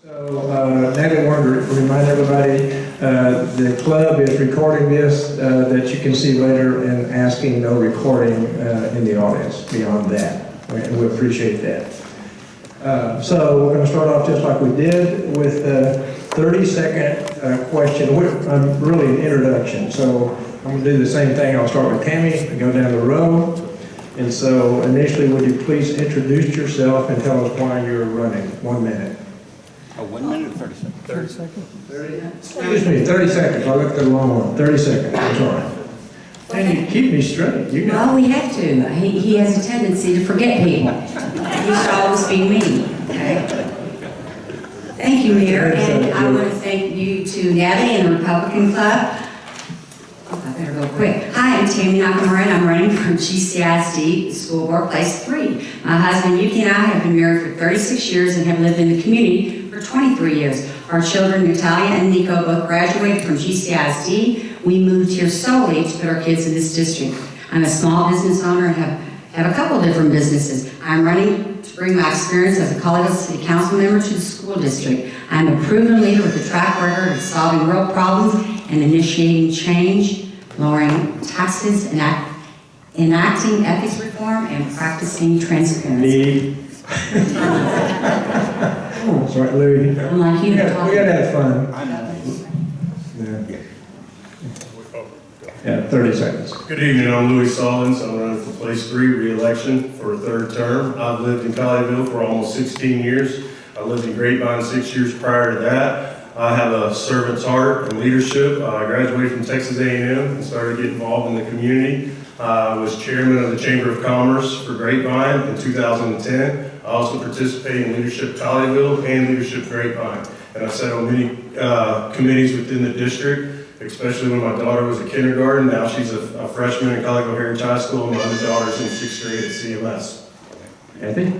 Now I wanted to remind everybody, the club is recording this, that you can see later, and asking no recording in the audience beyond that. We appreciate that. So we're going to start off just like we did with a 30-second question. Really an introduction. So I'm going to do the same thing. I'll start with Tammy and go down the row. And so initially, would you please introduce yourself and tell us why you're running? 1 minute. Oh, 1 minute or 30 seconds? 30 seconds. 30? Excuse me, 30 seconds. I looked at the wrong one. 30 seconds. I'm sorry. And you keep me straight. You know. Well, we have to. He has a tendency to forget people. He should always be me. Okay? Thank you, Mayor. And I want to thank you to Natalie and the Republican Club. I better go quick. Hi, I'm Tammy Nakamura. I'm running from GCISD School Board Place 3. My husband, Yuki, and I have been married for 36 years and have lived in the community for 23 years. Our children, Natalia and Nico, both graduated from GCISD. We moved here solely to put our kids in this district. I'm a small business owner and have a couple different businesses. I'm running to bring my experience as a Colleyville City Council member to the school district. I'm a proven leader with a track record of solving real problems and initiating change, lowering taxes, enacting ethics reform, and practicing transparency. Sorry, Louie. I'm like you. We gotta have fun. Yeah, 30 seconds. Good evening, I'm Louis Solins. I'm running for Place 3 re-election for a third term. I've lived in Colleyville for almost 16 years. I lived in Grapevine 6 years prior to that. I have a servant's heart and leadership. I graduated from Texas A&M and started getting involved in the community. I was chairman of the Chamber of Commerce for Grapevine in 2010. I also participated in Leadership Colleyville and Leadership Grapevine. And I sat on many committees within the district, especially when my daughter was in kindergarten. Now she's a freshman at Colleyville Heritage High School, and my other daughter's in 6th grade at CMS. Kathy?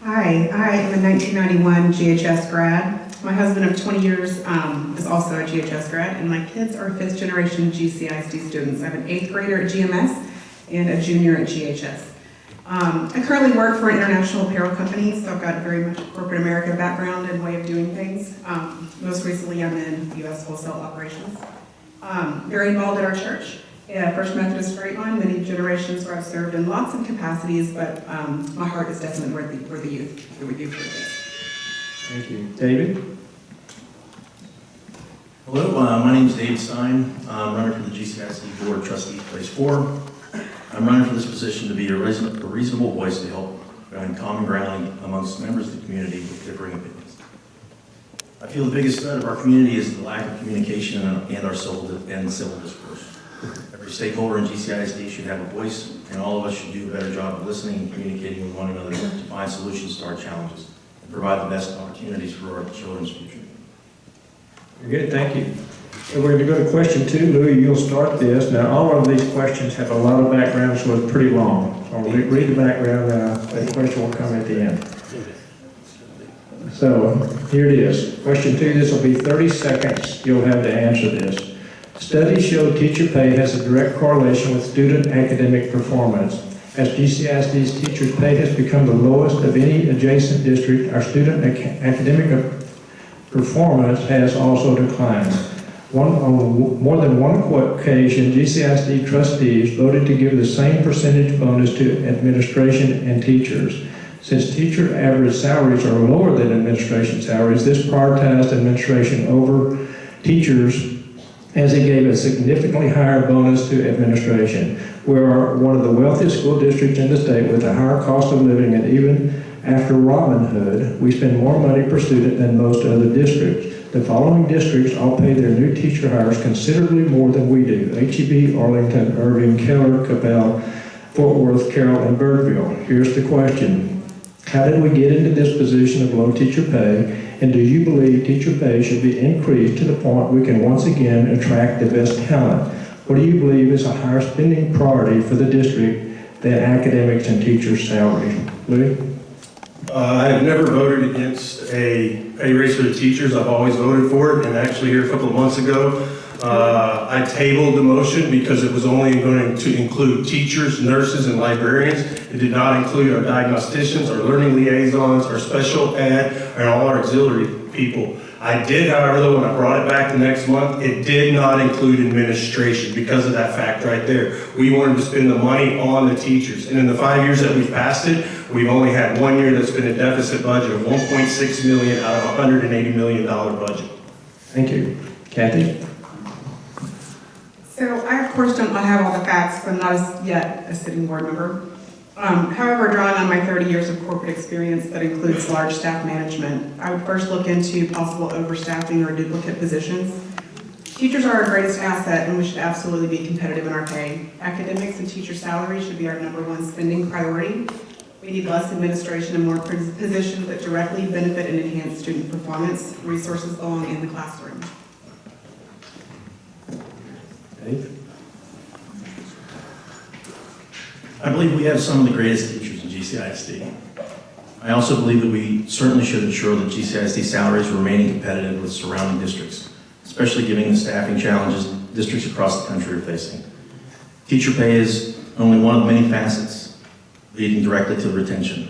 Hi, I am a 1991 GHS grad. My husband of 20 years is also a GHS grad, and my kids are 5th generation GCISD students. I have an 8th grader at GMS and a junior at GHS. I currently work for an international apparel company, so I've got very much a corporate America background and way of doing things. Most recently, I'm in U.S. wholesale operations. Very involved at our church. First Methodist Grapevine, many generations where I've served in lots of capacities, but my heart is definitely where the youth is. Thank you. David? Hello, my name is David Stein. I'm running for the GCISD Board of Trustees, Place 4. I'm running for this position to be a reasonable voice to help find common ground amongst members of the community with differing opinions. I feel the biggest threat of our community is the lack of communication and our civil discourse. Every stakeholder in GCISD should have a voice, and all of us should do a better job of listening and communicating with one another to find solutions to our challenges and provide the best opportunities for our children's future. Good, thank you. So we're going to go to question 2. Louis, you'll start this. Now, all of these questions have a lot of background, so it's pretty long. So I'll read the background, and the question will come at the end. So here it is. Question 2, this will be 30 seconds. You'll have to answer this. Studies show teacher pay has a direct correlation with student academic performance. As GCISD's teachers' pay has become the lowest of any adjacent district, our student academic performance has also declined. On more than one occasion, GCISD trustees voted to give the same percentage bonus to administration and teachers. Since teacher average salaries are lower than administration salaries, this prioritized administration over teachers as it gave a significantly higher bonus to administration. We are one of the wealthiest school districts in the state with a higher cost of living, and even after Robin Hood, we spend more money per student than most other districts. The following districts all pay their new teacher hires considerably more than we do: HEB, Arlington, Irving, Keller, Cabell, Fort Worth, Carroll, and Birdville. Here's the question. How did we get into this position of low teacher pay? And do you believe teacher pay should be increased to the point we can once again attract the best talent? What do you believe is a higher spending priority for the district than academics and teachers' salaries? Louis? I have never voted against a pay raise for the teachers. I've always voted for it, and actually here a couple of months ago, I tabled the motion because it was only going to include teachers, nurses, and librarians. It It did not include our diagnosticians, our learning liaisons, our special ed, and all our auxiliary people. I did, however, though, when I brought it back the next month, it did not include administration because of that fact right there. We wanted to spend the money on the teachers. And in the 5 years that we've passed it, we've only had 1 year that's been a deficit budget of $1.6 million out of a $180 million budget. Thank you. Kathy? So I, of course, don't have all the facts. I'm not yet a sitting board member. However, drawing on my 30 years of corporate experience that includes large staff management, I would first look into possible overstaffing or duplicate positions. Teachers are our greatest asset, and we should absolutely be competitive in our pay. Academics and teacher salaries should be our #1 spending priority. We need less administration and more positions that directly benefit and enhance student performance. Resources belong in the classroom. Dave? I believe we have some of the greatest teachers in GCISD. I also believe that we certainly should ensure that GCISD salaries are remaining competitive with surrounding districts, especially given the staffing challenges districts across the country are facing. Teacher pay is only one of many facets leading directly to retention.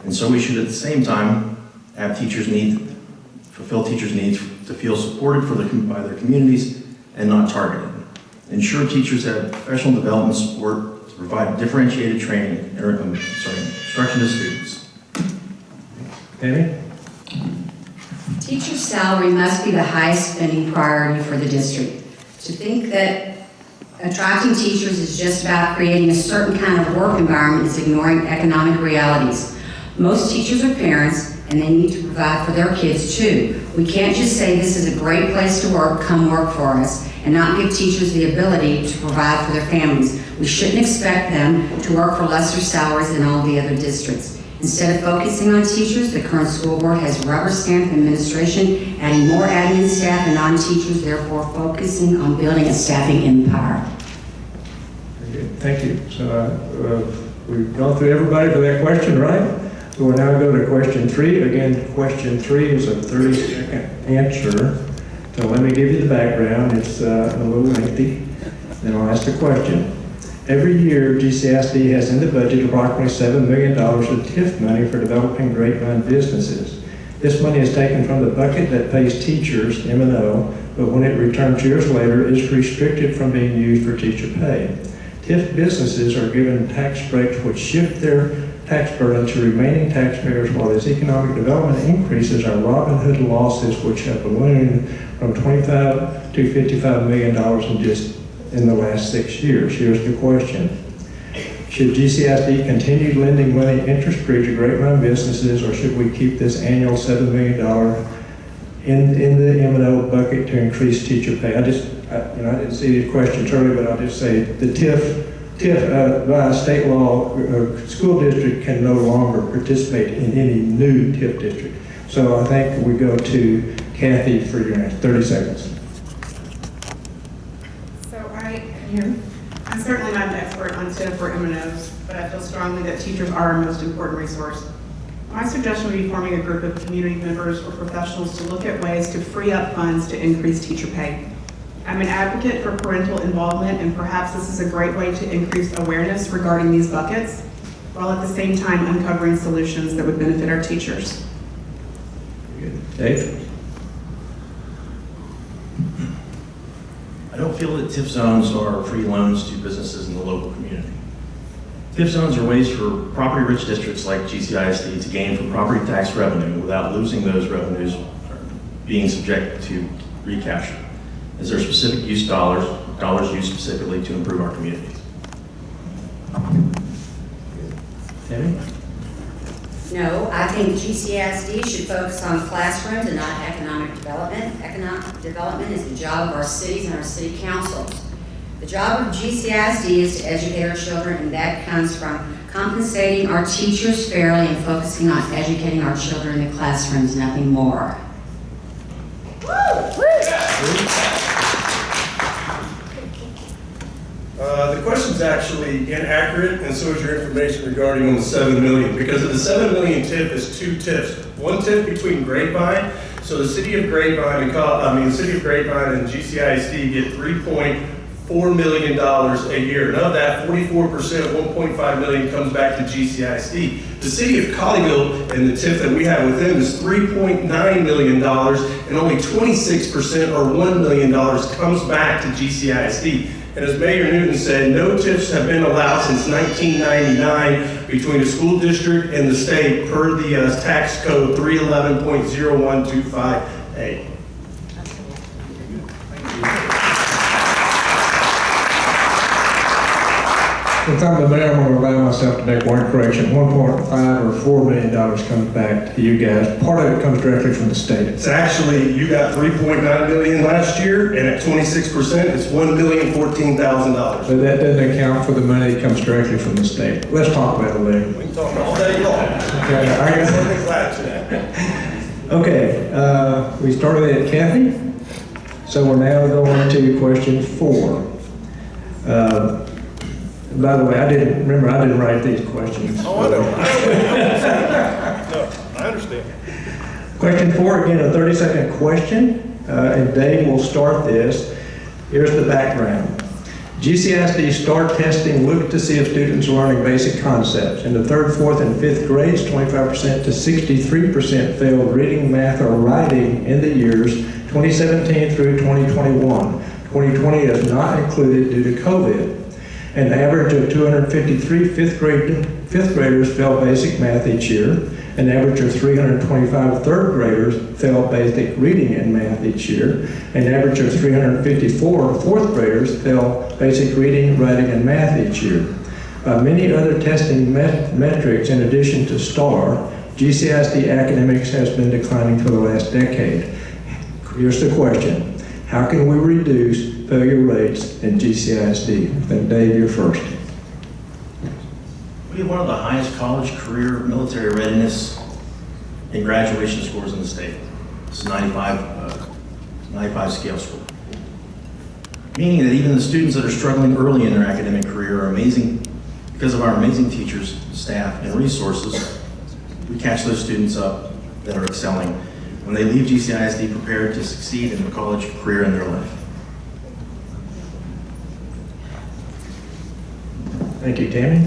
And so we should at the same time have fulfill teachers' needs to feel supported by their communities and not targeted. Ensure teachers have professional development support to provide differentiated training, instruction to students. Amy? Teacher salary must be the highest spending priority for the district. To think that attracting teachers is just about creating a certain kind of work environment is ignoring economic realities. Most teachers are parents, and they need to provide for their kids too. We can't just say this is a great place to work, come work for us, and not give teachers the ability to provide for their families. We shouldn't expect them to work for lesser salaries than all the other districts. Instead of focusing on teachers, the current school board has rubber-stamped administration, adding more admin staff and non-teachers, therefore focusing on building a staffing empire. Very good. Thank you. So we've gone through everybody for that question, right? So we'll now go to question 3. Again, question 3 is a 30-second answer. So let me give you the background. It's a little lengthy. Then I'll ask the question. Every year, GCISD has in the budget approximately $7 million of TIF money for developing grapevine businesses. This money is taken from the bucket that pays teachers, M&O, but when it returns years later, is restricted from being used for teacher pay. TIF businesses are given tax breaks which shift their tax burden to remaining taxpayers, while this economic development increases our Robin Hood losses, which have ballooned from $25 to $55 million in the last 6 years. Here's the question. Should GCISD continue lending money interest-free to grapevine businesses, or should we keep this annual $7 million in the M&O bucket to increase teacher pay? I didn't see the questions earlier, but I'll just say the TIF by state law, school district can no longer participate in any new TIF district. So I think we go to Kathy for your answer. 30 seconds. I'm certainly not an expert on TIF or M&Os, but I feel strongly that teachers are our most important resource. My suggestion would be forming a group of community members or professionals to look at ways to free up funds to increase teacher pay. I'm an advocate for parental involvement, and perhaps this is a great way to increase awareness regarding these buckets, while at the same time uncovering solutions that would benefit our teachers. Good. Dave? I don't feel that TIF zones are free loans to businesses in the local community. TIF zones are ways for property-rich districts like GCISD to gain from property tax revenue without losing those revenues being subject to recapture. Is there specific use dollars used specifically to improve our communities? Tammy? No, I think GCISD should focus on classrooms and not economic development. Economic development is the job of our cities and our city councils. The job of GCISD is to educate our children, and that comes from compensating our teachers fairly and focusing on educating our children in the classrooms, nothing more. The question's actually inaccurate, and so is your information regarding on the $7 million, because of the $7 million TIF is 2 TIFs. One TIF between Grapevine, so the city of Grapevine and GCISD get $3.4 $4 million a year. And of that, 44%, $1.5 million comes back to GCISD. The city of Colleyville and the TIF that we have with them is $3.9 million, and only 26% or $1 million comes back to GCISD. And as Mayor Newton said, no TIFs have been allowed since 1999 between the school district and the state per the tax code 311.0125A. Since I'm the mayor, I'm going to allow myself to make one correction. $1.5 or $4 million comes back to you guys. Part of it comes directly from the state. It's actually, you got $3.9 million last year, and at 26%, it's $1,014,000. But that doesn't account for the money that comes directly from the state. Let's talk about it later. We can talk all day long. Okay, Okay, we started at Kathy, so we're now going to question 4. By the way, I didn't write these questions. Oh, I know. No, I understand. Question 4, again, a 30-second question, and Dave will start this. Here's the background. GCISD STAR testing looked to see if students are learning basic concepts. In the 3rd, 4th, and 5th grades, 25% to 63% failed reading, math, or writing in the years 2017 through 2021. 2020 is not included due to COVID. An average of 253 fifth graders fail basic math each year. An average of 325 third graders fail basic reading and math each year. An average of 354 fourth graders fail basic reading, writing, and math each year. Many other testing metrics in addition to STAR, GCISD academics has been declining for the last decade. Here's the question. How can we reduce failure rates in GCISD? Then Dave, you're first. We have one of the highest college, career, military readiness, and graduation scores in the state. It's 95 scale score. Meaning that even the students that are struggling early in their academic career are amazing because of our amazing teachers, staff, and resources. We catch those students up that are excelling when they leave GCISD prepared to succeed in the college career in their life. Thank you, Tammy.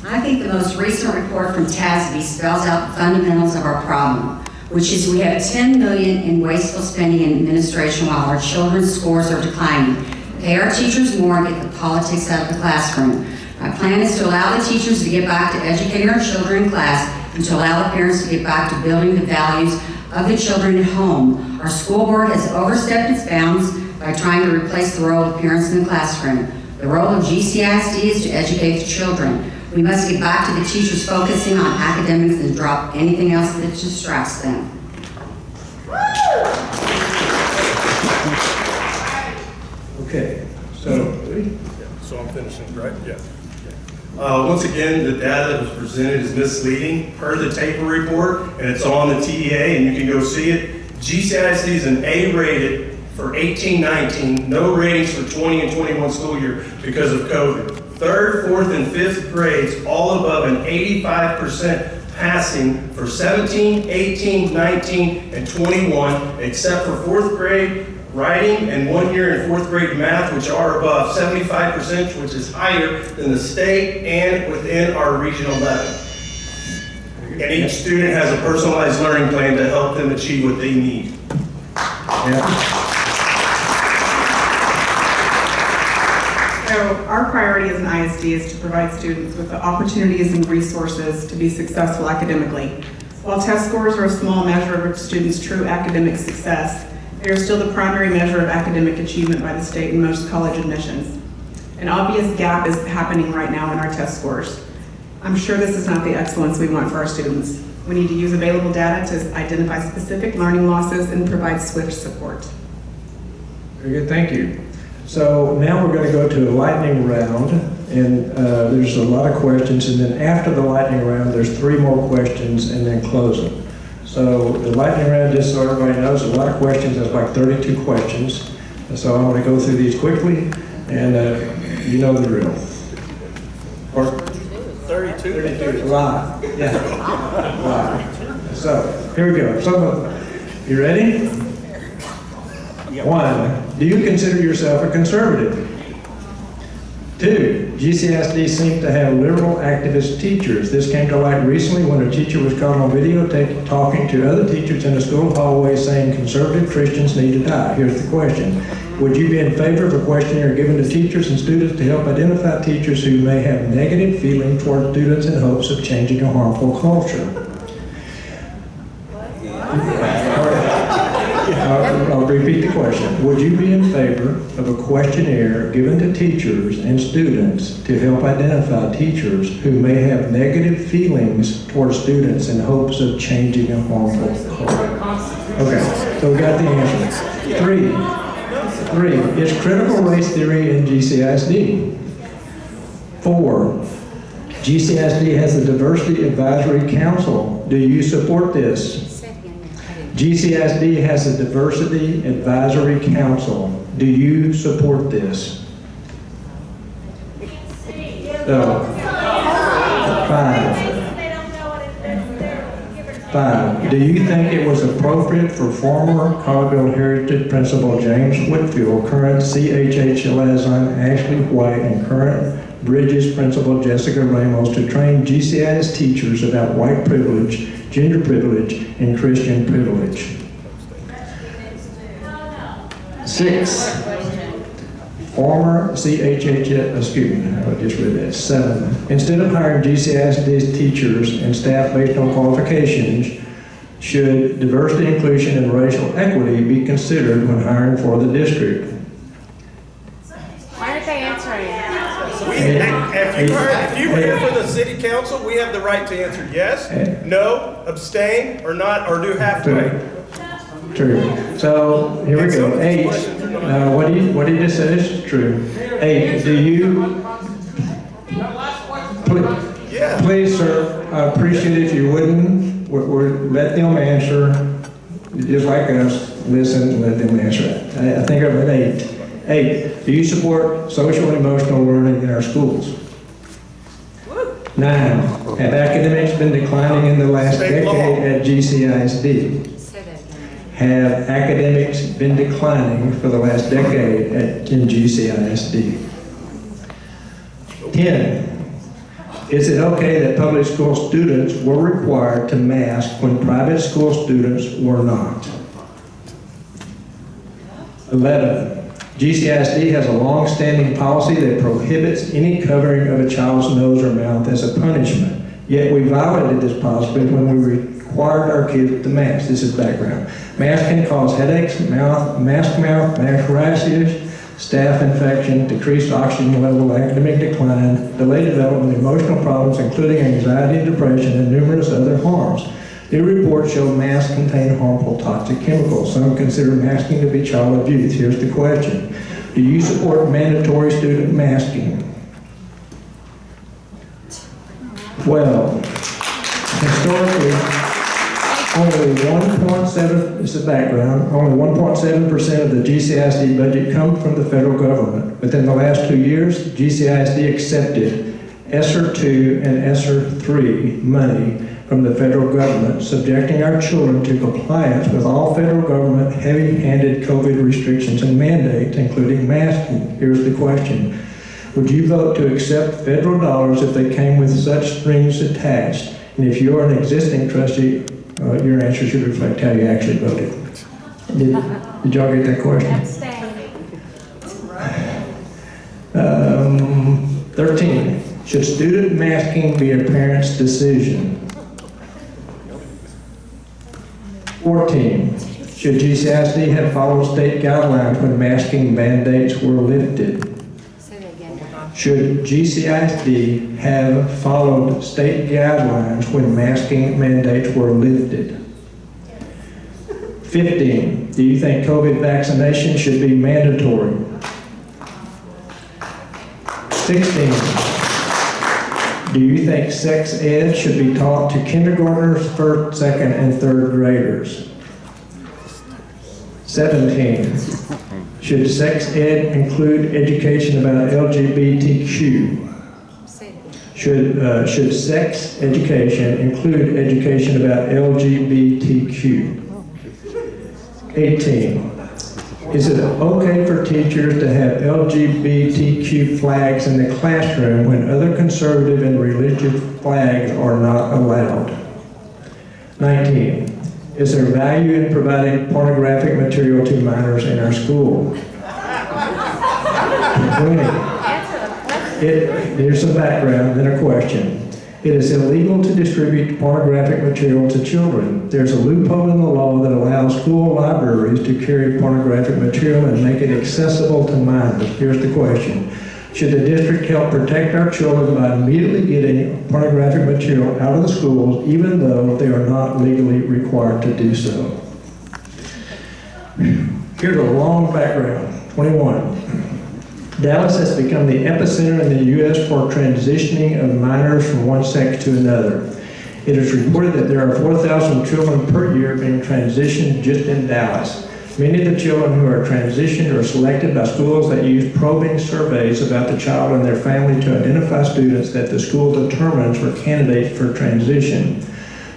I think the most recent report from TASB spells out the fundamentals of our problem, which is we have $10 million in wasteful spending in administration while our children's scores are declining. Pay our teachers more and get the politics out of the classroom. My plan is to allow the teachers to get back to educating our children in class and to allow the parents to get back to building the values of the children at home. Our school board has overstepped its bounds by trying to replace the role of parents in the classroom. The role of GCISD is to educate the children. We must get back to the teachers focusing on academics and drop anything else that distracts them. Okay, so So I'm finishing, right? Yeah. Once again, the data that was presented is misleading per the TAPER report, and it's on the TEA, and you can go see it. GCISD is an A-rated for 18-19, no ratings for 20 and 21 school year because of COVID. 3rd, 4th, and 5th grades, all above an 85% passing for 17, 18, 19, and 21, except for 4th grade writing and 1 year in 4th grade math, which are above 75%, which is higher than the state and within our regional level. And each student has a personalized learning plan to help them achieve what they need. So our priority as an ISD is to provide students with the opportunities and resources to be successful academically. While test scores are a small measure of a student's true academic success, they are still the primary measure of academic achievement by the state in most college admissions. An obvious gap is happening right now in our test scores. I'm sure this is not the excellence we want for our students. We need to use available data to identify specific learning losses and provide swift support. very good, thank you. So now we're going to go to a lightning round, and there's a lot of questions, and then after the lightning round, there's 3 more questions, and then closing. So the lightning round, just so everybody knows, a lot of questions. There's like 32 questions. And so I'm going to go through these quickly, and you know the drill. Or 32? A lot. Yeah. A lot. So here we go. You ready? 1, do you consider yourself a conservative? 2, GCISD seems to have liberal activist teachers. This came to light recently when a teacher was caught on video talking to other teachers in the school hallway saying conservative Christians need to die. Here's the question. Would you be in favor of a questionnaire given to teachers and students to help identify teachers who may have negative feelings toward students in hopes of changing a harmful culture? I'll repeat the question. Would you be in favor of a questionnaire given to teachers and students to help identify teachers who may have negative feelings toward students in hopes of changing a harmful culture? Okay, so we got the answer. 3, is critical race theory in GCISD? 4, GCISD has a diversity advisory council. Do you support this? GCISD has a diversity advisory council. Do you support this? 5. Do you think it was appropriate for former Colleyville Heritage Principal James Whitfield, current CHH liaison Ashley White, and current Bridges Principal Jessica Ramos to train GCIS teachers about white privilege, gender privilege, and Christian privilege? 6. Former CHH, excuse me, I just read that. 7. Instead of hiring GCISD teachers and staff based on qualifications, should diversity, inclusion, and racial equity be considered when hiring for the district? Why aren't they answering? If you were here for the city council, we have the right to answer yes, no, abstain, or not, or do halfway. True. So here we go. 8. What he just said is true. 8. Do you? Please, sir. I appreciate it if you wouldn't. Let them answer. Just like us. Listen and let them answer it. I think I'm at 8. 8. Do you support social and emotional learning in our schools? 9. Have academics been declining in the last decade at GCISD? Have academics been declining for the last decade in GCISD? 10. Is it okay that public school students were required to mask when private school students were not? 11. GCISD has a long-standing policy that prohibits any covering of a child's nose or mouth as a punishment. Yet we violated this policy when we required our kids to mask. This is background. Masks can cause headaches, mask rashes, staph infection, decreased oxygen level, academic decline, delayed development, emotional problems, including anxiety, depression, and numerous other harms. New reports show masks contain harmful toxic chemicals. Some consider masking to be child abuse. Here's the question. Do you support mandatory student masking? 12. Historically, only 1.7, this is background, only 1.7% of the GCISD budget comes from the federal government. Within the last 2 years, GCISD accepted ESSER 2 and ESSER 3 money from the federal government, subjecting our children to compliance with all federal government heavy-handed COVID restrictions and mandates, including masking. Here's the question. Would you vote to accept federal dollars if they came with such strings attached? And if you're an existing trustee, your answer should reflect how you actually voted. Did y'all get that question? 13. Should student masking be a parent's decision? 14. Should GCISD have followed state guidelines when masking mandates were lifted? Should GCISD have followed state guidelines when masking mandates were lifted? 15. Do you think COVID vaccination should be mandatory? 16. Do you think sex ed should be taught to kindergartners, first, second, and third graders? 17. Should sex ed include education about LGBTQ? Should sex education include education about LGBTQ? 18. Is it okay for teachers to have LGBTQ flags in the classroom when other conservative and religious flags are not allowed? 19. Is there value in providing pornographic material to minors in our school? 20. Here's some background, then a question. It is illegal to distribute pornographic material to children. There's a loophole in the law that allows school libraries to carry pornographic material and make it accessible to minors. Here's the question. Should the district help protect our children by immediately getting pornographic material out of the schools, even though they are not legally required to do so? Here's a long background. 21. Dallas has become the epicenter in the U.S. for transitioning of minors from one sex to another. It is reported that there are 4,000 children per year being transitioned just in Dallas. Many of the children who are transitioned are selected by schools that use probing surveys about the child and their family to identify students that the school determines were candidates for transition.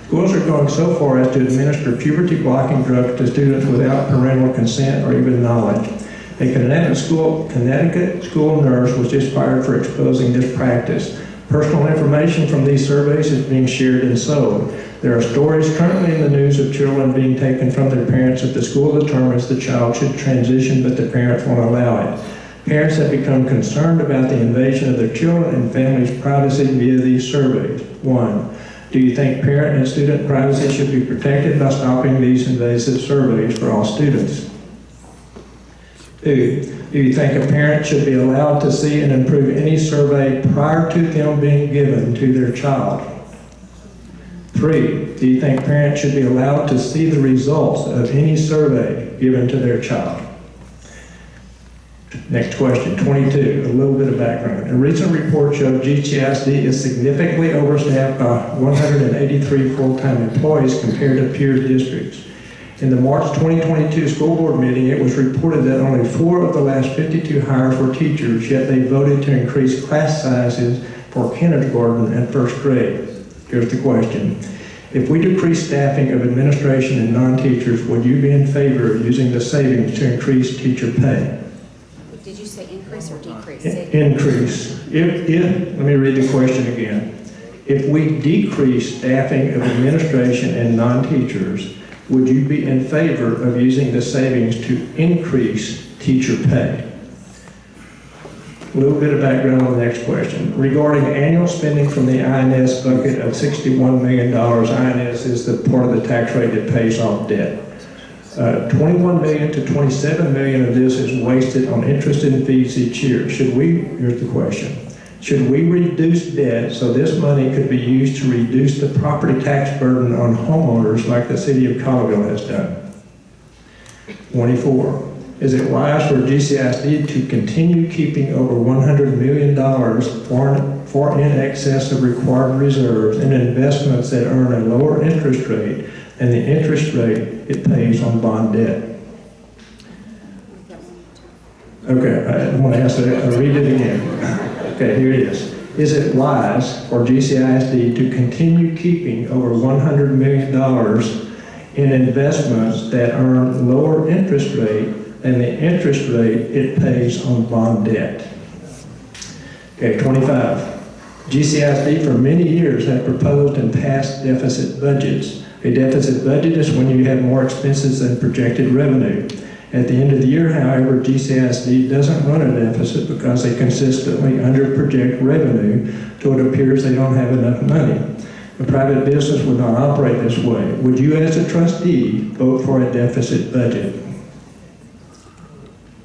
Schools are going so far as to administer puberty-blocking drugs to students without parental consent or even knowledge. A Connecticut school nurse was just fired for exposing this practice. Personal information from these surveys is being shared and sold. There are stories currently in the news of children being taken from their parents if the school determines the child should transition but the parents won't allow it. Parents have become concerned about the invasion of their children and families' privacy via these surveys. 1. Do you think parent and student privacy should be protected by stopping these invasive surveys for all students? 2. Do you think a parent should be allowed to see and approve any survey prior to them being given to their child? 3. Do you think parents should be allowed to see the results of any survey given to their child? Next question, 22, a little bit of background. A recent report showed GCISD is significantly overstaffed by 183 full-time employees compared to peer districts. In the March 2022 school board meeting, it was reported that only 4 of the last 52 hires were teachers, yet they voted to increase class sizes for kindergarten and first grade. Here's the question. If we decrease staffing of administration and non-teachers, would you be in favor of using the savings to increase teacher pay? Did you say increase or decrease? Increase. Let me read the question again. If we decrease staffing of administration and non-teachers, would you be in favor of using the savings to increase teacher pay? A little bit of background on the next question. Regarding annual spending from the INS bucket of $61 million, INS is the part of the tax rate that pays off debt. 21 million to 27 million of this is wasted on interest and fees each year. Here's the question. Should we reduce debt so this money could be used to reduce the property tax burden on homeowners like the city of Colleyville has done? 24. Is it wise for GCISD to continue keeping over $100 million for in excess of required reserves in investments that earn a lower interest rate than the interest rate it pays on bond debt? Okay, I want to ask that. I'll read it again. Okay, here it is. Is it wise for GCISD to continue keeping over $100 million in investments that earn lower interest rate than the interest rate it pays on bond debt? Okay, 25. GCISD for many years had proposed and passed deficit budgets. A deficit budget is when you have more expenses than projected revenue. At the end of the year, however, GCISD doesn't run a deficit because they consistently underproject revenue, so it appears they don't have enough money. A private business would not operate this way. Would you, as a trustee, vote for a deficit budget?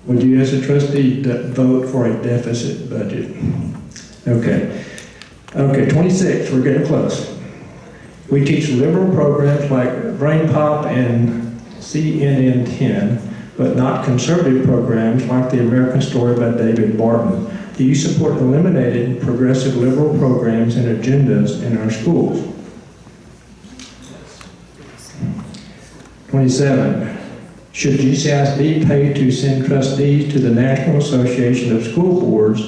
Would you, as a trustee, vote for a deficit budget? Okay. Okay, 26, we're getting close. We teach liberal programs like Brain Pop and CNN 10, but not conservative programs like The American Story by David Barton. Do you support eliminating progressive liberal programs and agendas in our schools? 27. Should GCISD pay to send trustees to the National Association of School Boards,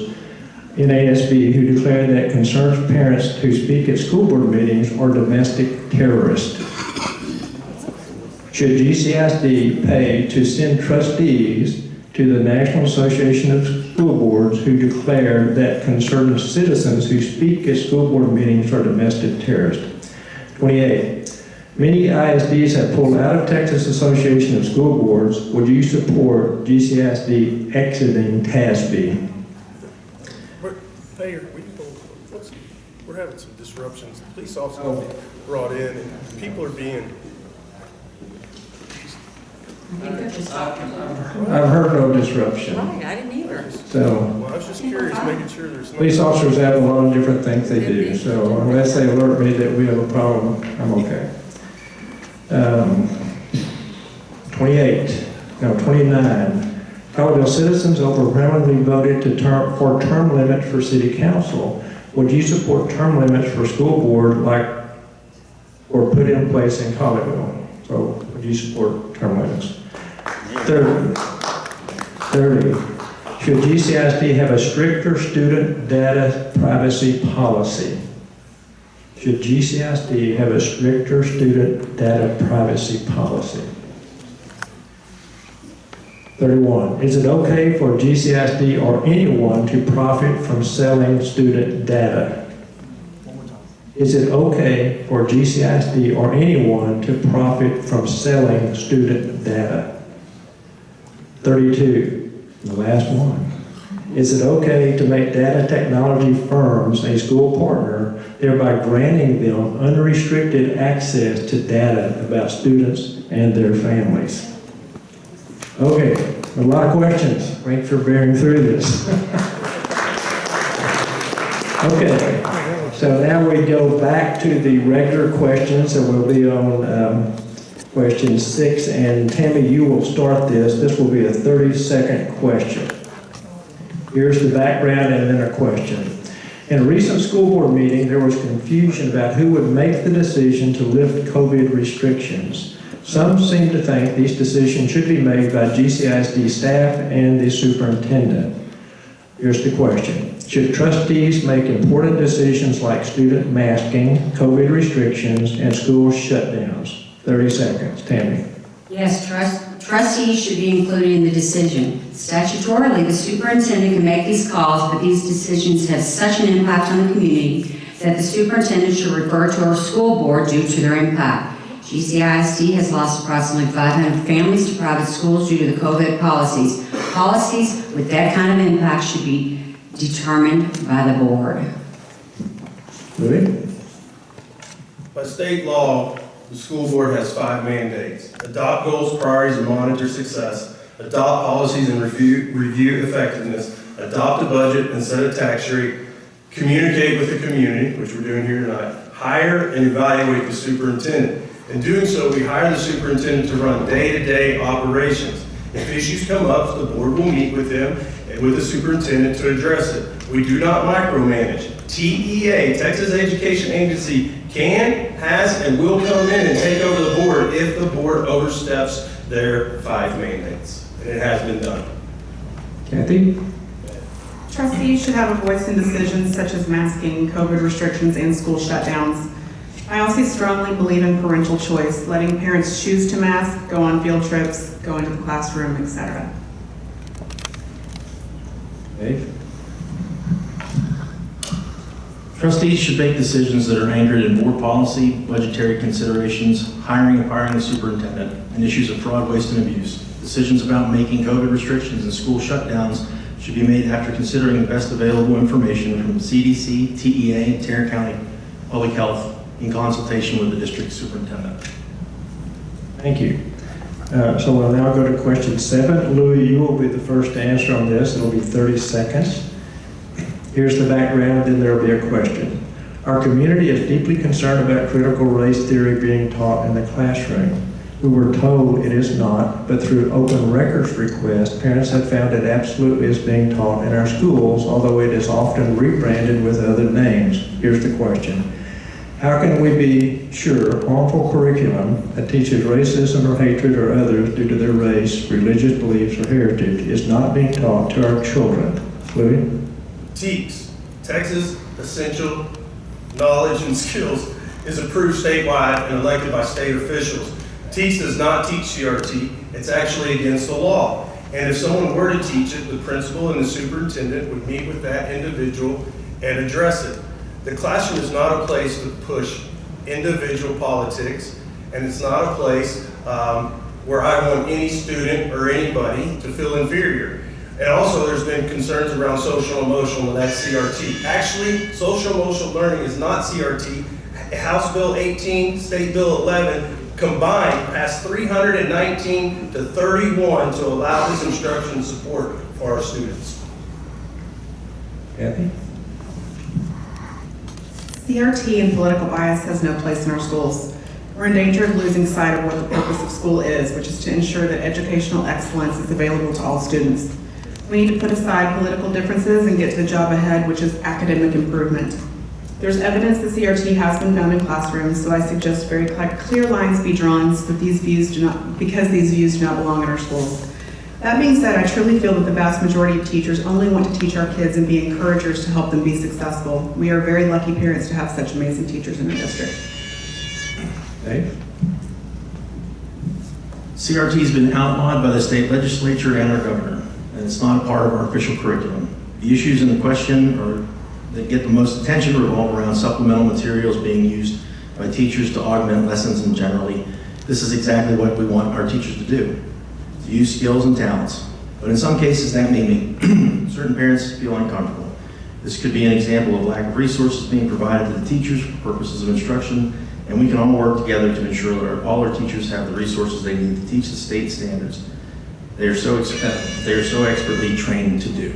NASB, who declare that concerned parents who speak at school board meetings are domestic terrorists? Should GCISD pay to send trustees to the National Association of School Boards who declare that concerned citizens who speak at school board meetings are domestic terrorists? 28. Many ISDs have pulled out of Texas Association of School Boards. Would you support GCISD exiting TASB? Mayor, we're having some disruptions. Police officers are being brought in, and people are being. I've heard no disruption. Right, I didn't either. So, Well, I was just curious, making sure there's no. police officers have a lot of different things they do, so unless they alert me that we have a problem, I'm okay. 29. Colleyville citizens overwhelmingly voted for term limits for city council. Would you support term limits for school board or put in place in Colleyville? So would you support term limits? 30. Should GCISD have a stricter student data privacy policy? Should GCISD have a stricter student data privacy policy? 31. Is it okay for GCISD or anyone to profit from selling student data? Is it okay for GCISD or anyone to profit from selling student data? 32. The last one. Is it okay to make data technology firms a school partner, thereby granting them unrestricted access to data about students and their families? Okay, a lot of questions. Thanks for bearing through this. Okay, so now we go back to the regular questions, and we'll be on question 6. And Tammy, you will start this. This will be a 30-second question. Here's the background and then a question. In a recent school board meeting, there was confusion about who would make the decision to lift COVID restrictions. Some seem to think these decisions should be made by GCISD staff and the superintendent. Here's the question. Should trustees make important decisions like student masking, COVID restrictions, and school shutdowns? 30 seconds. Tammy. Yes, trustees should be included in the decision. Statutorily, the superintendent can make these calls, but these decisions have such an impact on the community that the superintendent should refer to our school board due to their impact. GCISD has lost approximately 500 families to private schools due to the COVID policies. Policies with that kind of impact should be determined by the board. Louis? By state law, the school board has 5 mandates: adopt goals, priorities, and monitor success, adopt policies and review effectiveness, adopt a budget and set a tax rate, communicate with the community, which we're doing here tonight, hire and evaluate the superintendent. In doing so, we hire the superintendent to run day-to-day operations. If issues come up, the board will meet with them and with the superintendent to address it. We do not micromanage. TEA, Texas Education Agency, can, has, and will come in and take over the board if the board oversteps their 5 mandates. And it has been done. Kathy? Trustees should have a voice in decisions such as masking, COVID restrictions, and school shutdowns. I also strongly believe in parental choice, letting parents choose to mask, go on field trips, go into the classroom, etc. Dave? Trustees should make decisions that are anchored in board policy, budgetary considerations, hiring and firing the superintendent, and issues of fraud, waste, and abuse. Decisions about making COVID restrictions and school shutdowns should be made after considering the best available information from CDC, TEA, and Tarrant County Public Health in consultation with the district superintendent. Thank you. So we'll now go to question 7. Louis, you will be the first to answer on this. It'll be 30 seconds. Here's the background, then there will be a question. Our community is deeply concerned about critical race theory being taught in the classroom. We were told it is not, but through open records requests, parents have found it absolutely is being taught in our schools, although it is often rebranded with other names. Here's the question. How can we be sure harmful curriculum that teaches racism or hatred or others due to their race, religious beliefs, or heritage is not being taught to our children? Louis? TEKS, Texas Essential Knowledge and Skills, is approved statewide and elected by state officials. TEAS does not teach CRT. It's actually against the law. And if someone were to teach it, the principal and the superintendent would meet with that individual and address it. The classroom is not a place to push individual politics, and it's not a place where I want any student or anybody to feel inferior. And also there's been concerns around social emotional, and that's CRT. Actually, social emotional learning is not CRT. House Bill 18, State Bill 11 combined passed 319 to 31 to allow this instruction and support for our students. Kathy? CRT and political bias has no place in our schools. We're in danger of losing sight of what the purpose of school is, which is to ensure that educational excellence is available to all students. We need to put aside political differences and get to the job ahead, which is academic improvement. There's evidence that CRT has been found in classrooms, so I suggest very clear lines be drawn so that these views do not belong in our schools. That being said, I truly feel that the vast majority of teachers only want to teach our kids and be encouragers to help them be successful. We are very lucky parents to have such amazing teachers in our district. Dave? CRT has been outlawed by the state legislature and our governor, and it's not a part of our official curriculum. The issues in the question that get the most attention revolve around supplemental materials being used by teachers to augment lessons, and generally, this is exactly what we want our teachers to do, to use skills and talents. But in some cases, that may make certain parents feel uncomfortable. This could be an example of lack of resources being provided to the teachers for purposes of instruction, and we can all work together to ensure that all our teachers have the resources they need to teach the state standards they are so expertly trained to do.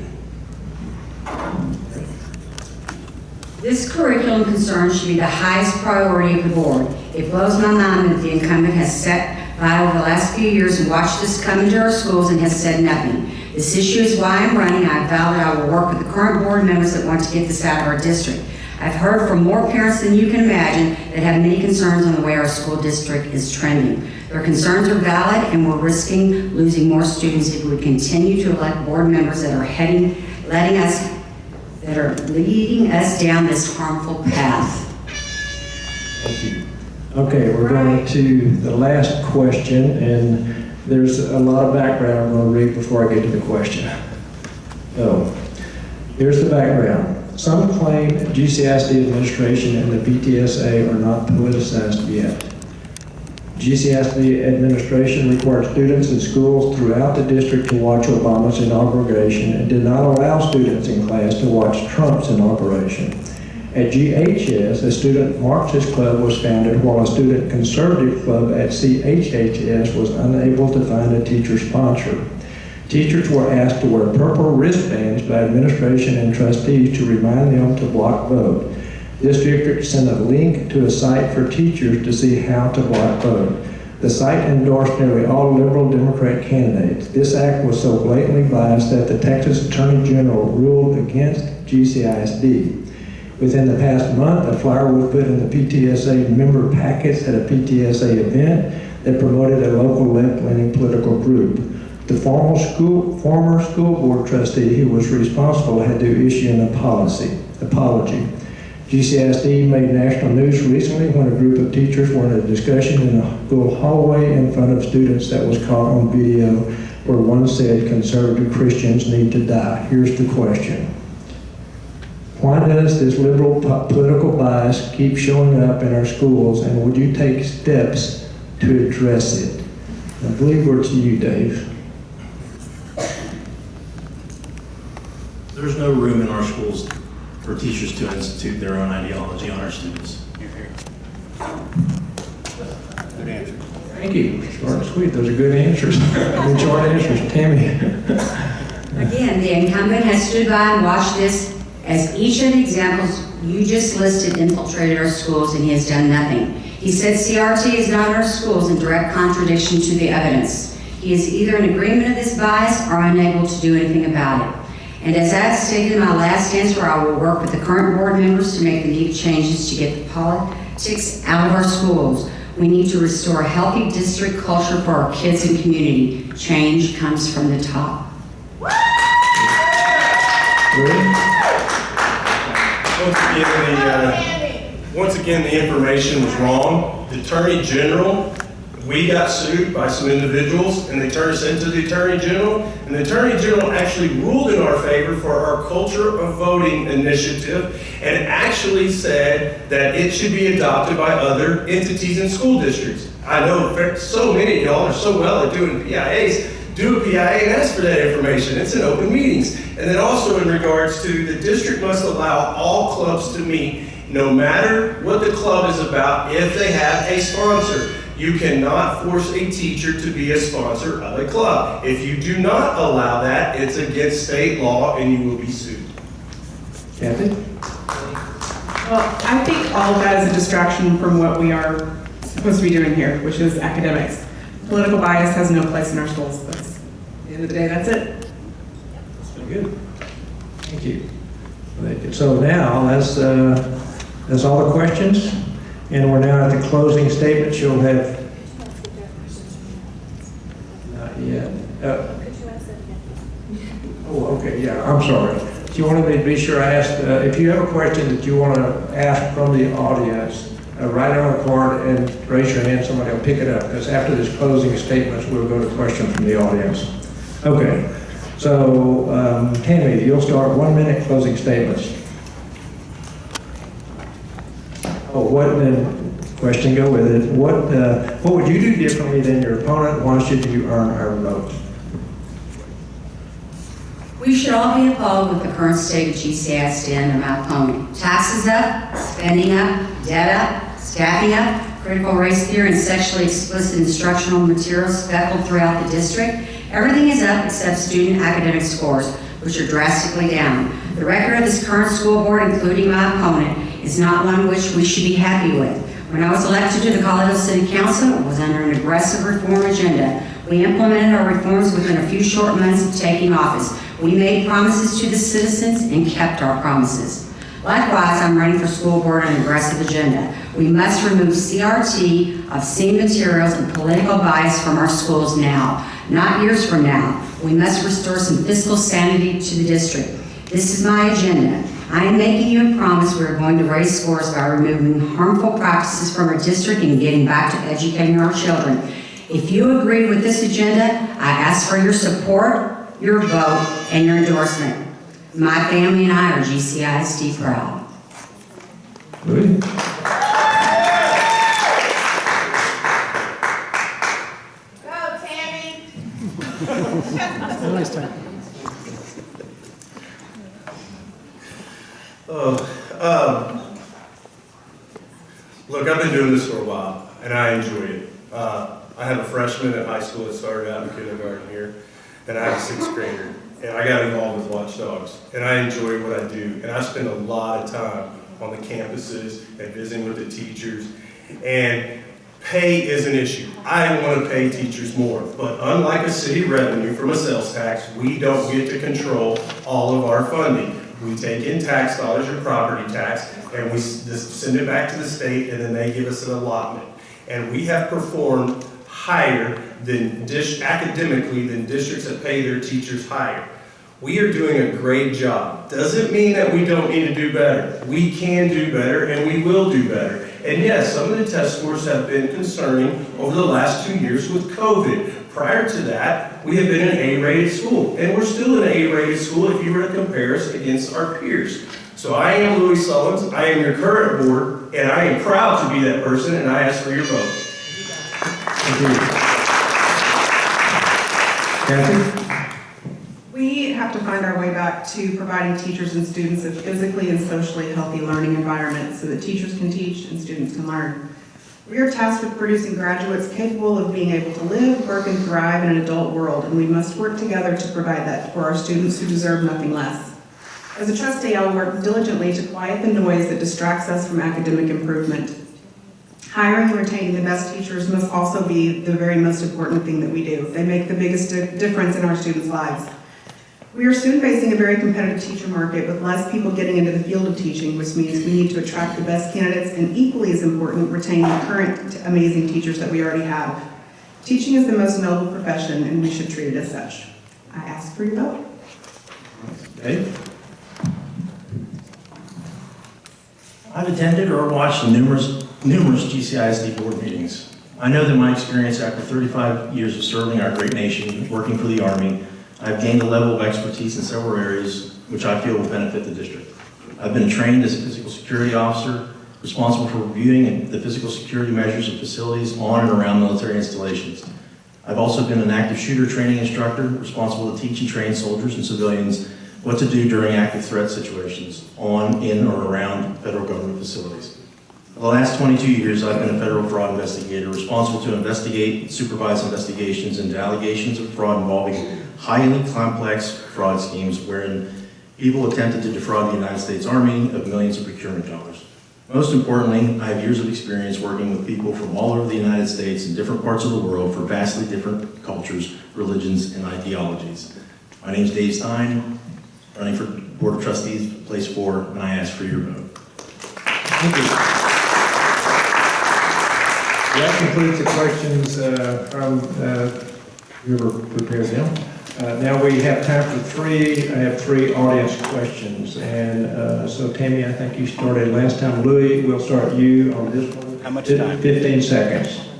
This curriculum concern should be the highest priority of the board. It blows my mind that the incumbent has sat by over the last few years and watched this come into our schools and has said nothing. This issue is why I'm running. I vow that I will work with the current board members that want to get this out of our district. I've heard from more parents than you can imagine that have many concerns on the way our school district is trending. Their concerns are valid, and we're risking losing more students if we continue to elect board members that are leading us down this harmful path. Thank you. Okay, we're going to the last question, and there's a lot of background I'm going to read before I get to the question. So, here's the background. Some claim GCISD administration and the PTSA are not politicized yet. GCISD administration required students in schools throughout the district to watch Obama's inauguration and did not allow students in class to watch Trump's inauguration. At GHS, a student Marxist club was founded while a student conservative club at CHHS was unable to find a teacher sponsor. Teachers were asked to wear purple wristbands by administration and trustees to remind them to block vote. This district sent a link to a site for teachers to see how to block vote. The site endorsed nearly all liberal Democrat candidates. This act was so blatantly biased that the Texas Attorney General ruled against GCISD. Within the past month, a flyer was put in the PTSA member packets at a PTSA event that promoted a local left-leaning political group. The former school board trustee who was responsible had to issue an apology. GCISD made national news recently when a group of teachers were in a discussion in a school hallway in front of students that was caught on video where one said conservative Christians need to die. Here's the question. Why does this liberal political bias keep showing up in our schools, and would you take steps to address it? I believe we're to you, Dave. There's no room in our schools for teachers to institute their own ideology on our students. Good answer. Thank you. Short and sweet. Those are good answers. Good short answers. Tammy. Again, the incumbent has stood by and watched this as each of the examples you just listed infiltrated our schools, and he has done nothing. He said CRT is not in our schools in direct contradiction to the evidence. He is either in agreement of this bias or unable to do anything about it. And as I stated in my last answer, I will work with the current board members to make the needed changes to get the politics out of our schools. We need to restore a healthy district culture for our kids and community. Change comes from the top. Once again, the information was wrong. The Attorney General We got sued by some individuals, and they turned us into the Attorney General, and the Attorney General actually ruled in our favor for our Culture of Voting initiative, and actually said that it should be adopted by other entities and school districts. I know so many of y'all are so well at doing PIAs. Do a PIA and ask for that information. It's in open meetings. And then also in regards to the district must allow all clubs to meet, no matter what the club is about, if they have a sponsor. You cannot force a teacher to be a sponsor of a club. If you do not allow that, it's against state law and you will be sued. Kathy? Well, I think all of that is a distraction from what we are supposed to be doing here, which is academics. Political bias has no place in our schools. That's, at the end of the day, that's it. That's very good. Thank you. So now, that's all the questions, and we're now at the closing statements. You'll have... Not yet. Oh, okay, yeah, I'm sorry. Do you want to be sure I ask, if you have a question that you want to ask from the audience, write it on a card and raise your hand, somebody will pick it up, because after this closing statements, we'll go to questions from the audience. Okay, so Tammy, you'll start 1 minute closing statements. Oh, what then, question go with it, what would you do differently than your opponent? Why should you earn our vote? We should all be appalled with the current state of GCISD and my opponent. Taxes up, spending up, debt up, staffing up, critical race theory and sexually explicit instructional materials speckled throughout the district. Everything is up except student academic scores, which are drastically down. The record of this current school board, including my opponent, is not one which we should be happy with. When I was elected to the Colleyville City Council, it was under an aggressive reform agenda. We implemented our reforms within a few short months of taking office. We made promises to the citizens and kept our promises. Likewise, I'm running for school board on an aggressive agenda. We must remove CRT, obscene materials, and political bias from our schools now, not years from now. We must restore some fiscal sanity to the district. This is my agenda. I am making you a promise we are going to raise scores by removing harmful practices from our district and getting back to educating our children. If you agree with this agenda, I ask for your support, your vote, and your endorsement. My family and I are GCISD proud. Good. Go, Tammy. Look, I've been doing this for a while, and I enjoy it. I have a freshman at high school that started out in kindergarten here, and I have a sixth grader, and I got involved with Watchdogs, and I enjoy what I do, and I spend a lot of time on the campuses and visiting with the teachers, and pay is an issue. I want to pay teachers more, but unlike a city revenue from a sales tax, we don't get to control all of our funding. We take in tax dollars or property tax, and we just send it back to the state, and then they give us an allotment. And we have performed higher than academically than districts that pay their teachers higher. We are doing a great job. Doesn't mean that we don't need to do better. We can do better, and we will do better. And yes, some of the test scores have been concerning over the last 2 years with COVID. Prior to that, we have been an A-rated school, and we're still an A-rated school if you were to compare us against our peers. So I am Louis Sullins, I am your current board, and I am proud to be that person, and I ask for your vote. Thank you. Kathy? We have to find our way back to providing teachers and students a physically and socially healthy learning environment so that teachers can teach and students can learn. We are tasked with producing graduates capable of being able to live, work, and thrive in an adult world, and we must work together to provide that for our students who deserve nothing less. As a trustee, I will work diligently to quiet the noise that distracts us from academic improvement. Hiring and retaining the best teachers must also be the very most important thing that we do. They make the biggest difference in our students' lives. We are soon facing a very competitive teacher market with less people getting into the field of teaching, which means we need to attract the best candidates and, equally as important, retain the current amazing teachers that we already have. Teaching is the most noble profession, and we should treat it as such. I ask for your vote. Dave? I've attended or watched numerous GCISD board meetings. I know that my experience after 35 years of serving our great nation, working for the Army, I've gained a level of expertise in several areas which I feel will benefit the district. I've been trained as a physical security officer, responsible for reviewing the physical security measures of facilities on and around military installations. I've also been an active shooter training instructor, responsible to teach and train soldiers and civilians what to do during active threat situations on, in, or around federal government facilities. For the last 22 years, I've been a federal fraud investigator, responsible to investigate and supervise investigations into allegations of fraud involving highly complex fraud schemes wherein people attempted to defraud the United States Army of millions of procurement dollars. Most importantly, I have years of experience working with people from all over the United States and different parts of the world for vastly different cultures, religions, and ideologies. My name is Dave Stein, running for Board of Trustees, Place 4, and I ask for your vote. Thank you. That concludes the questions from whoever prepared them. Now we have time for three. I have three audience questions. And so Tammy, I think you started last time. Louis, we'll start you on this one. How much time? 15 seconds.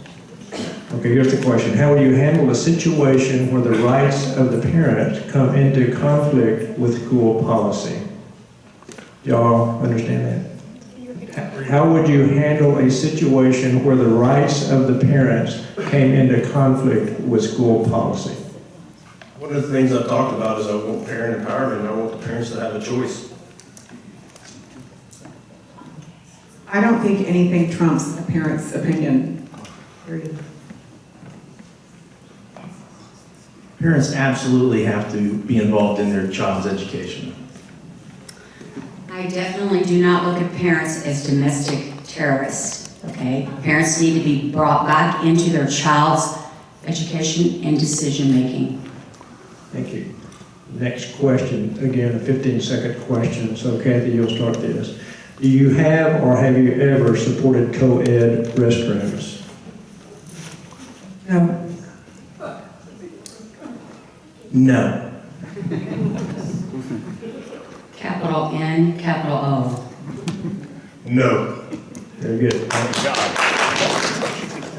Okay, here's the question. How will you handle a situation where the rights of the parent come into conflict with school policy? Y'all understand that? How would you handle a situation where the rights of the parents came into conflict with school policy? One of the things I've talked about is I want parent empowerment, and I want the parents to have a choice. I don't think anything trumps a parent's opinion, period. Parents absolutely have to be involved in their child's education. I definitely do not look at parents as domestic terrorists, okay? Parents need to be brought back into their child's education and decision-making. Thank you. Next question, again, a 15-second question. So Kathy, you'll start this. Do you have or have you ever supported co-ed restrooms? No. No. Capital N, capital O. No. Very good.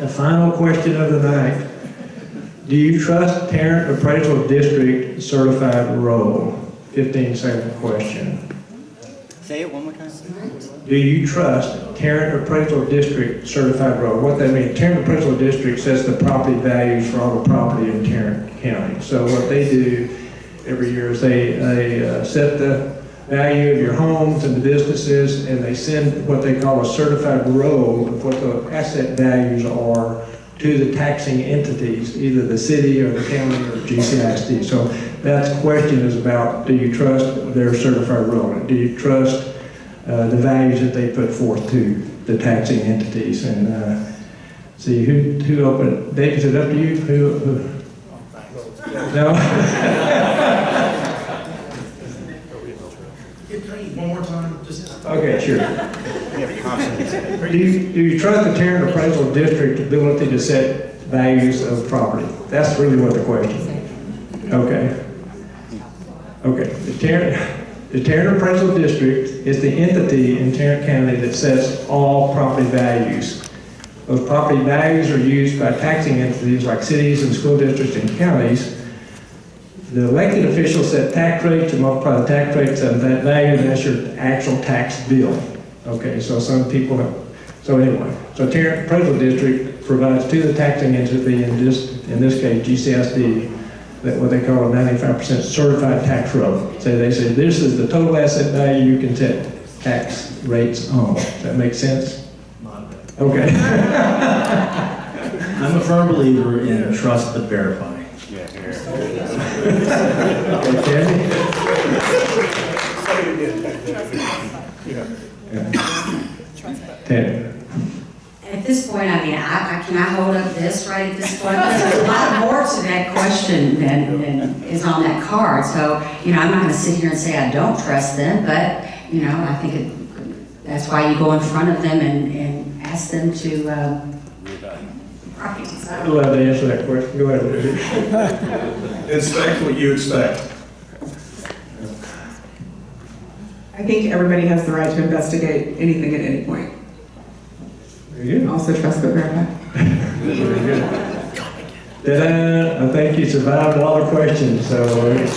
A final question of the night. Do you trust Parent Appraisal District certified role? 15-second question. Say it one more time. Do you trust Tarrant Appraisal District certified role? What that means, Tarrant Appraisal District sets the property values for all the property in Tarrant County. So what they do every year is they set the value of your homes and the businesses, and they send what they call a certified roll of what the asset values are to the taxing entities, either the city or the county or GCISD. So that question is about, do you trust their certified roll? Do you trust the values that they put forth to the taxing entities? And see, who opened? Dave, is it up to you? Who? No? One more time, just. Okay, sure. Do you trust the Tarrant Appraisal District's ability to set values of property? That's really what the question is. Okay. Okay. The Tarrant Appraisal District is the entity in Tarrant County that sets all property values. Those property values are used by taxing entities like cities and school districts and counties. The elected officials set tax rates and multiply the tax rates of that value, and that's your actual tax bill. Okay, so some people have, so anyway, so Tarrant Appraisal District provides to the taxing entity, in this case GCISD, that what they call a 95% certified tax roll. So they say this is the total asset value you can set tax rates on. Does that make sense? Okay. I'm a firm believer in trust but verify. Okay. At this point, I mean, can I hold up this right at this point? Because there's a lot more to that question than is on that card. So, you know, I'm not going to sit here and say I don't trust them, but, you know, I think that's why you go in front of them and ask them to, right. I'd love to answer that question. Go ahead. Inspect what you expect. I think everybody has the right to investigate anything at any point. Very good. Also trust but verify. Ta-da! I think you survived a lot of questions, so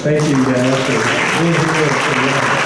thank you guys for being here.